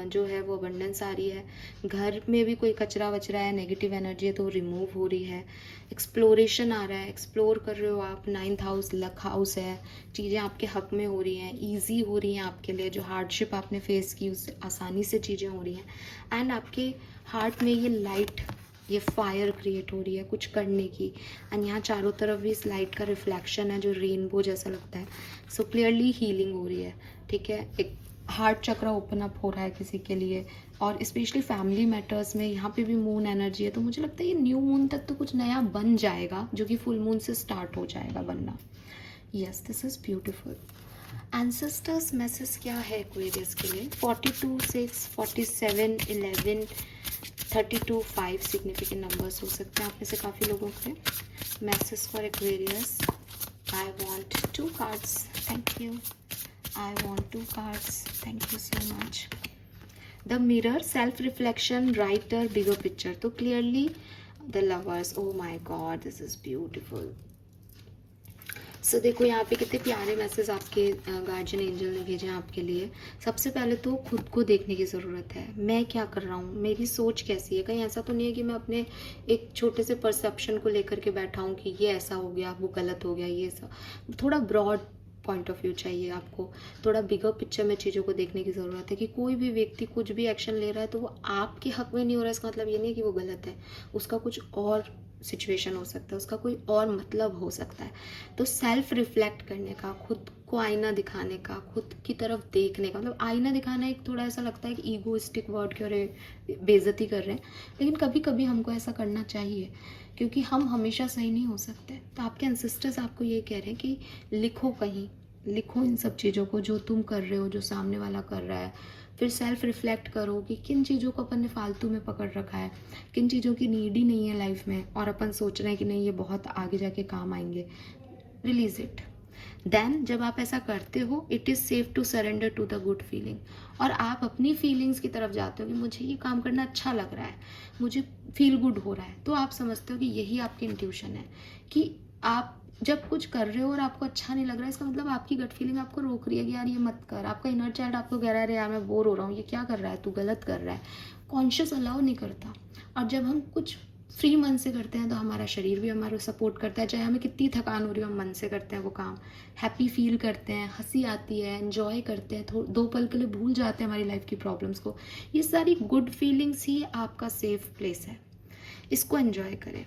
जो है वो अबंडेंस आ रही है। घर में भी कोई कचरा वचरा है, नेगेटिव एनर्जी है तो रिमूव हो रही है। एक्सप्लोरेशन आ रहा है, एक्सप्लोर कर रहे हो आप। 9th हाउस लक हाउस है, चीज़ें आपके हक में हो रही हैं, ईजी हो रही हैं आपके लिए। जो हार्डशिप आपने फेस की उससे आसानी से चीज़ें हो रही हैं। एंड आपके हार्ट में ये लाइट, ये फायर क्रिएट हो रही है कुछ करने की। एंड यहाँ चारों तरफ भी इस लाइट का रिफ्लेक्शन है जो रेनबो जैसा लगता है। सो क्लियरली हीलिंग हो रही है, ठीक है। एक हार्ट चक्र ओपन अप हो रहा है किसी के लिए, और स्पेशली फैमिली मैटर्स में यहाँ पे भी मून एनर्जी है। तो मुझे लगता है ये न्यू मून तक तो कुछ नया बन जाएगा, जो कि फुल मून से स्टार्ट हो जाएगा बनना। Yes, this is beautiful. Ancestors message क्या है एक्वेरियस के लिए? 42, 6, 47, 11, 32, 5 सिग्निफिकेंट नंबर्स हो सकते हैं आप में से काफ़ी लोगों के। Message for Aquarius. I want 2 cards. Thank you. I want 2 cards. Thank you so much. The mirror, self reflection, writer, bigger picture. तो clearly the lovers. Oh my God, this is beautiful. So देखो यहाँ पे कितने प्यारे message आपके guardian angel ने भेजे हैं आपके लिए। सबसे पहले तो खुद को देखने की ज़रूरत है। मैं क्या कर रहा हूँ, मेरी सोच कैसी है। कहीं ऐसा तो नहीं है कि मैं अपने एक छोटे से परसेप्शन को लेकर के बैठा हूँ कि ये ऐसा हो गया, वो गलत हो गया, ये ऐसा। थोड़ा ब्रॉड पॉइंट ऑफ व्यू चाहिए आपको। थोड़ा बिगर पिक्चर में चीज़ों को देखने की ज़रूरत है कि कोई भी व्यक्ति कुछ भी एक्शन ले रहा है तो वो आपके हक में नहीं हो रहा है, इसका मतलब ये नहीं है कि वो गलत है। उसका कुछ और सिचुएशन हो सकता है, उसका कोई और मतलब हो सकता है। तो सेल्फ रिफ्लेक्ट करने का, खुद को आईना दिखाने का, खुद की तरफ देखने का, मतलब आईना दिखाना एक थोड़ा ऐसा लगता है कि ईगोइस्टिक वर्ड की, और बेइज्जती कर रहे हैं, लेकिन कभी कभी हमको ऐसा करना चाहिए क्योंकि हम हमेशा सही नहीं हो सकते। तो आपके एंसेस्टर्स आपको ये कह रहे हैं कि लिखो, कहीं लिखो इन सब चीज़ों को जो तुम कर रहे हो, जो सामने वाला कर रहा है। फिर सेल्फ रिफ्लेक्ट करो कि किन चीज़ों को अपन ने फालतू में पकड़ रखा है, किन चीज़ों की नीड ही नहीं है लाइफ में, और अपन सोच रहे हैं कि नहीं ये बहुत आगे जाके काम आएंगे। Release it. देन जब आप ऐसा करते हो, it is safe to surrender to the good feeling. और आप अपनी फीलिंग्स की तरफ जाते हो कि मुझे ये काम करना अच्छा लग रहा है, मुझे फील गुड हो रहा है। तो आप समझते हो कि यही आपकी इंट्यूशन है कि आप जब कुछ कर रहे हो और आपको अच्छा नहीं लग रहा है, इसका मतलब आपकी गट फीलिंग आपको रोक रही है कि यार ये मत कर। आपका इनर चाइल्ड आपको कह रहा है यार मैं बोर हो रहा हूँ, ये क्या कर रहा है, तू गलत कर रहा है। कॉन्शियस अलाउ नहीं करता। और जब हम कुछ फ्री मन से करते हैं तो हमारा शरीर भी हमारा सपोर्ट करता है। चाहे हमें कितनी थकान हो रही हो, हम मन से करते हैं वो काम, हैप्पी फील करते हैं, हंसी आती है, एंजॉय करते हैं, 2 पल के लिए भूल जाते हैं हमारी लाइफ की प्रॉब्लम्स को। ये सारी गुड फीलिंग्स ही आपका सेफ प्लेस है, इसको एंजॉय करें।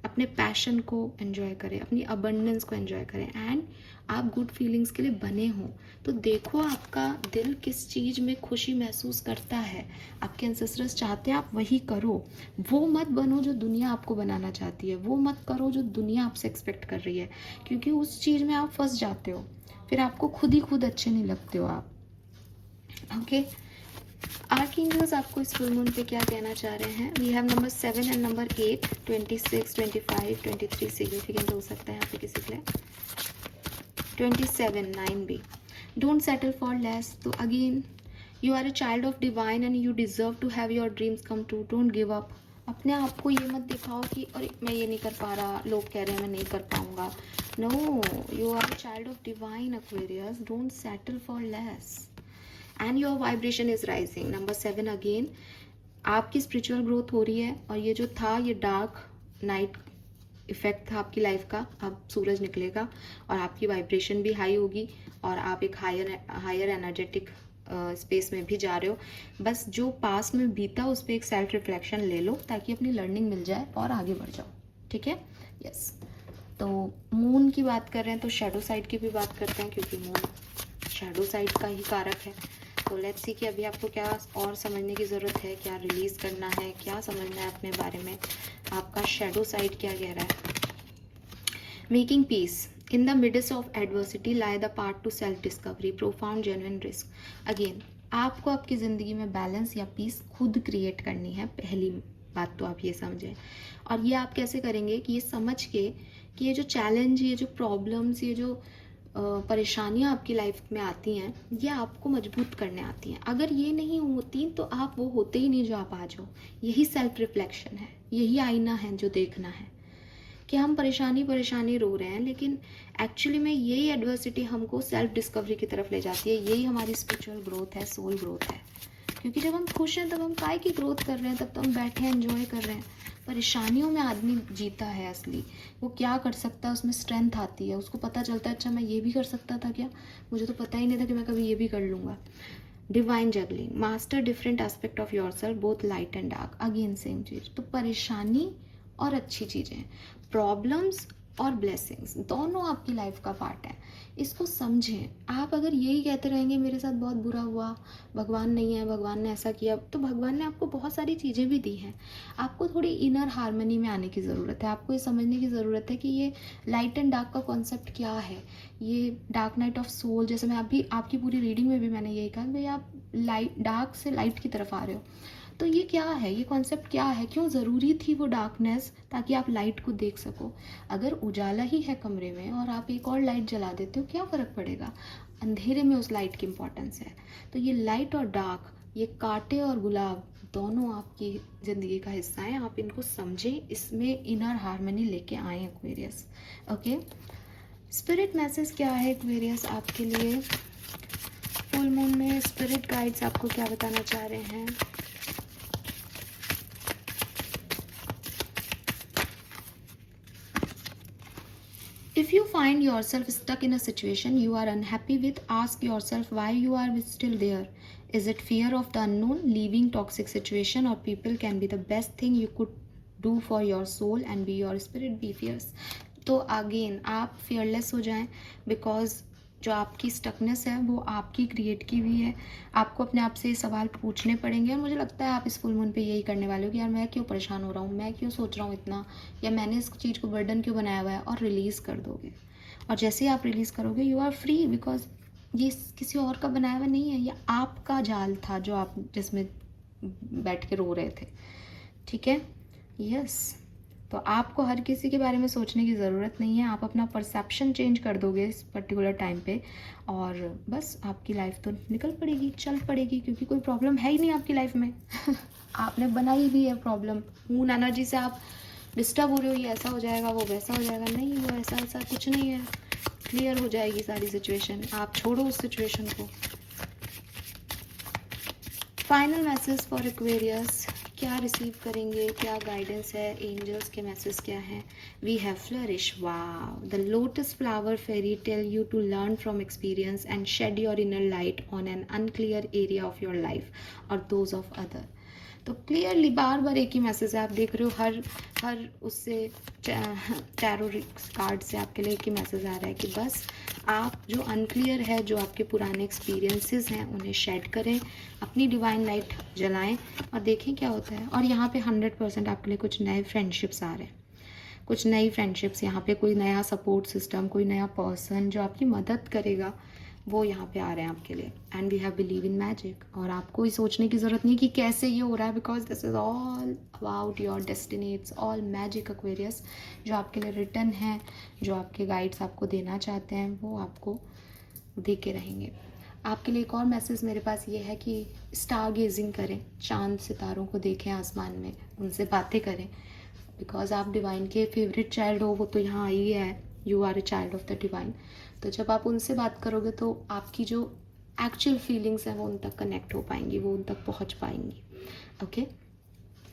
अपने पैशन को एंजॉय करें, अपनी अबंडेंस को एंजॉय करें, एंड आप गुड फीलिंग्स के लिए बने हो। तो देखो आपका दिल किस चीज़ में खुशी महसूस करता है, आपके एंसेस्टर्स चाहते हैं आप वही करो। वो मत बनो जो दुनिया आपको बनाना चाहती है, वो मत करो जो दुनिया आपसे एक्सपेक्ट कर रही है, क्योंकि उस चीज़ में आप फंस जाते हो, फिर आपको खुद ही खुद अच्छे नहीं लगते हो आप। ओके, आर्कएंजल्स आपको इस फुल मून पे क्या कहना चाह रहे हैं? We have number 7 and number 8, 26, 25, 23 significant हो सकता है यहाँ पे किसी के लिए। 27 9 भी, डोंट सेटल फॉर लेस। तो again you are a child of divine and you deserve to have your dreams come true. Don't give up. अपने आप को ये मत दिखाओ कि अरे मैं ये नहीं कर पा रहा, लोग कह रहे हैं मैं नहीं कर पाऊंगा। No, you are a child of divine Aquarius, don't settle for less and your vibration is rising. Number 7 again, आपकी स्पिरिचुअल ग्रोथ हो रही है, और ये जो था ये डार्क नाइट इफेक्ट था आपकी लाइफ का, अब सूरज निकलेगा और आपकी वाइब्रेशन भी हाई होगी और आप एक हायर एनर्जेटिक स्पेस में भी जा रहे हो। बस जो पास में बीता उस पर एक सेल्फ रिफ्लेक्शन ले लो ताकि अपनी लर्निंग मिल जाए और आगे बढ़ जाओ। ठीक है, यस। तो मून की बात कर रहे हैं तो शेडो साइड की भी बात करते हैं, क्योंकि मून शेडो साइड का ही कारक है। तो लेट्स सी कि अभी आपको क्या और समझने की ज़रूरत है, क्या रिलीज़ करना है, क्या समझना है अपने बारे में, आपका शेडो साइड क्या कह रहा है। Making piece in the midst of adversity lie the part two self discovery, profound genuine risk. Again आपको आपकी ज़िंदगी में बैलेंस या पीस खुद क्रिएट करनी है, पहली बात तो आप ये समझें। और ये आप कैसे करेंगे कि ये समझ के कि ये जो चैलेंज, ये जो प्रॉब्लम्स, ये जो परेशानियाँ आपकी लाइफ में आती हैं, ये आपको मजबूत करने आती हैं। अगर ये नहीं होती तो आप वो होते ही नहीं जो आप आज हो। यही सेल्फ रिफ्लेक्शन है, यही आईना है जो देखना है कि हम परेशानी रो रहे हैं, लेकिन एक्चुअली में यही एडवर्सिटी हमको सेल्फ डिस्कवरी की तरफ ले जाती है। यही हमारी स्पिरिचुअल ग्रोथ है, सोल ग्रोथ है। क्योंकि जब हम खुश हैं तब हम काय की ग्रोथ कर रहे हैं, तब तो हम बैठे हैं एंजॉय कर रहे हैं। परेशानियों में आदमी जीता है असली, वो क्या कर सकता है उसमें स्ट्रेंथ आती है, उसको पता चलता है अच्छा मैं ये भी कर सकता था क्या, मुझे तो पता ही नहीं था कि मैं कभी ये भी कर लूँगा। Divine juggling, master different aspect of your self both light and dark. Again same चीज़। तो परेशानी और अच्छी चीज़ें, प्रॉब्लम्स और ब्लेसिंग्स दोनों आपकी लाइफ का पार्ट है। इसको समझें। आप अगर यही कहते रहेंगे मेरे साथ बहुत बुरा हुआ, भगवान नहीं है, भगवान ने ऐसा किया, तो भगवान ने आपको बहुत सारी चीज़ें भी दी हैं। आपको थोड़ी इनर हार्मनी में आने की ज़रूरत है। आपको ये समझने की ज़रूरत है कि ये लाइट एंड डार्क का कॉन्सेप्ट क्या है। ये डार्क नाइट ऑफ सोल, जैसे मैं अभी आपकी पूरी रीडिंग में भी मैंने यही कहा कि भाई आप डार्क से लाइट की तरफ आ रहे हो। तो ये क्या है, ये कॉन्सेप्ट क्या है, क्यों ज़रूरी थी वो डार्कनेस, ताकि आप लाइट को देख सको। अगर उजाला ही है कमरे में और आप एक और लाइट जला देते हो, क्या फ़र्क पड़ेगा। अंधेरे में उस लाइट की इम्पोर्टेंस है। तो ये लाइट और डार्क, ये कांटे और गुलाब दोनों आपकी ज़िंदगी का हिस्सा है। आप इनको समझें, इसमें इनर हार्मनी लेके आए एक्वेरियस। ओके, स्पिरिट मैसेज क्या है एक्वेरियस आपके लिए फुल मून में? स्पिरिट गाइड्स आपको क्या बताना चाह रहे हैं? If you find yourself stuck in a situation you are unhappy with, ask yourself why you are still there. Is it fear of the unknown, leaving toxic situation, or people can be the best thing you could do for your soul and be your spirit, be fierce. तो again आप fearless हो जाएं, because जो आपकी stuckness है वो आपकी create की हुई है। आपको अपने आप से ये सवाल पूछने पड़ेंगे, और मुझे लगता है आप इस फुल मून पे यही करने वाले हो कि यार मैं क्यों परेशान हो रहा हूँ, मैं क्यों सोच रहा हूँ इतना, या मैंने इस चीज़ को बर्डन क्यों बनाया हुआ है, और रिलीज़ कर दोगे। और जैसे ही आप रिलीज़ करोगे यू आर फ्री, बिकॉज ये किसी और का बनाया हुआ नहीं है, ये आपका जाल था जो आप जिसमें बैठ के रो रहे थे। ठीक है, यस। तो आपको हर किसी के बारे में सोचने की ज़रूरत नहीं है। आप अपना परसेप्शन चेंज कर दोगे इस पर्टिकुलर टाइम पे, और बस आपकी लाइफ तो निकल पड़ेगी, चल पड़ेगी, क्योंकि कोई प्रॉब्लम है ही नहीं आपकी लाइफ में। आपने बनाई भी है प्रॉब्लम। मून एनर्जी से आप डिस्टर्ब हो रहे हो, ये ऐसा हो जाएगा, वो वैसा हो जाएगा। नहीं, वो ऐसा कुछ नहीं है। क्लियर हो जाएगी सारी सिचुएशन। आप छोड़ो उस सिचुएशन को। फाइनल मैसेज फॉर एक्वेरियस, क्या रिसीव करेंगे, क्या गाइडेंस है, एंजल्स के मैसेज क्या हैं? We have flourish, wow, the lotus flower fairy tell you to learn from experience and shed your inner light on an unclear area of your life और those of other. तो क्लियरली बार बार एक ही मैसेज है, आप देख रहे हो हर उससे टैरो कार्ड से आपके लिए एक ही मैसेज आ रहा है कि बस आप जो अनक्लियर है, जो आपके पुराने एक्सपीरियंसेस हैं उन्हें शेड करें, अपनी डिवाइन लाइट जलाएं और देखें क्या होता है। और यहाँ पे 100% आपके लिए कुछ नए फ्रेंडशिप्स आ रहे हैं, कुछ नई फ्रेंडशिप्स, यहाँ पे कोई नया सपोर्ट सिस्टम, कोई नया पर्सन जो आपकी मदद करेगा, वो यहाँ पे आ रहे हैं आपके लिए। And we have believe in magic, और आपको ये सोचने की ज़रूरत नहीं कि कैसे ये हो रहा है, because this is all about your destiny, it's all magic Aquarius. जो आपके लिए रिटर्न है, जो आपके गाइड्स आपको देना चाहते हैं, वो आपको दे के रहेंगे। आपके लिए एक और मैसेज मेरे पास ये है कि स्टार गेजिंग करें, चांद सितारों को देखें आसमान में, उनसे बातें करें, बिकॉज आप डिवाइन के फेवरेट चाइल्ड हो, वो तो यहाँ आई है, you are a child of the divine. तो जब आप उनसे बात करोगे तो आपकी जो एक्चुअल फीलिंग्स हैं वो उन तक कनेक्ट हो पाएंगी, वो उन तक पहुँच पाएंगी। Okay,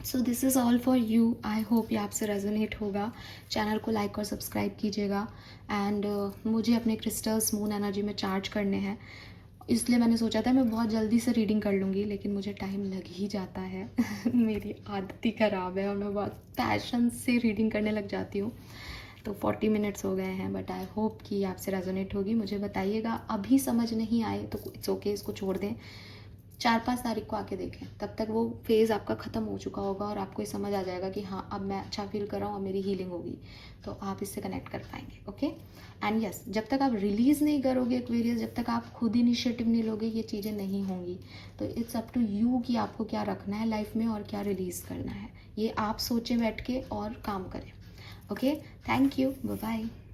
so this is all for you. I hope ये आपसे रेजोनेट होगा। चैनल को लाइक और सब्सक्राइब कीजिएगा। एंड मुझे अपने क्रिस्टल्स मून एनर्जी में चार्ज करने हैं, इसलिए मैंने सोचा था मैं बहुत जल्दी से रीडिंग कर लूँगी, लेकिन मुझे टाइम लग ही जाता है मेरी आदत ही ख़राब है और मैं बहुत पैशन से रीडिंग करने लग जाती हूँ। तो 40 मिनट्स हो गए हैं, बट आई होप कि आपसे रेजोनेट होगी। मुझे बताइएगा, अभी समझ नहीं आए तो इट्स ओके, इसको छोड़ दें, 4-5 तारीख को आके देखें, तब तक वो फेज़ आपका ख़त्म हो चुका होगा और आपको ये समझ आ जाएगा कि हाँ अब मैं अच्छा फील कर रहा हूँ, अब मेरी हीलिंग होगी, तो आप इससे कनेक्ट कर पाएंगे। ओके, एंड यस, जब तक आप रिलीज़ नहीं करोगे एक्वेरियस, जब तक आप खुद इनिशिएटिव नहीं लोगे, ये चीज़ें नहीं होंगी। तो इट्स अप टू यू कि आपको क्या रखना है लाइफ में और क्या रिलीज़ करना है, ये आप सोचें बैठ के और काम करें। Okay, thank you, bye bye.